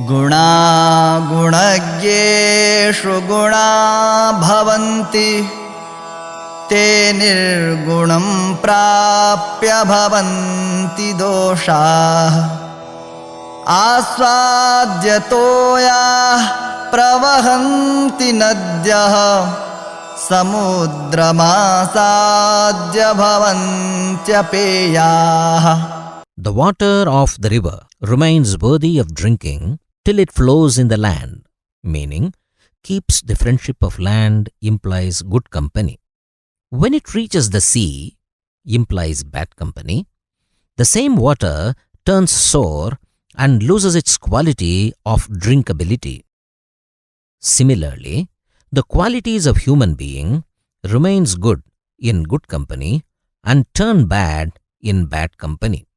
गुणा गुणज्ञेषु गुणा भवन्ति ते निर्गुणं प्राप्य भवन्ति दोषाः आस्वाद्यतो याः प्रवहन्ति नद्यः समुद्रमासाद्य भवन्त्यपेयाः. The water of the river remains worthy of drinking till it flows in the land, meaning keeps the friendship of land implies good company. When it reaches the sea, implies bad company. The same water turns sour and loses its quality of drinkability. Similarly, the qualities of human being remains good in good company and turn bad in bad company.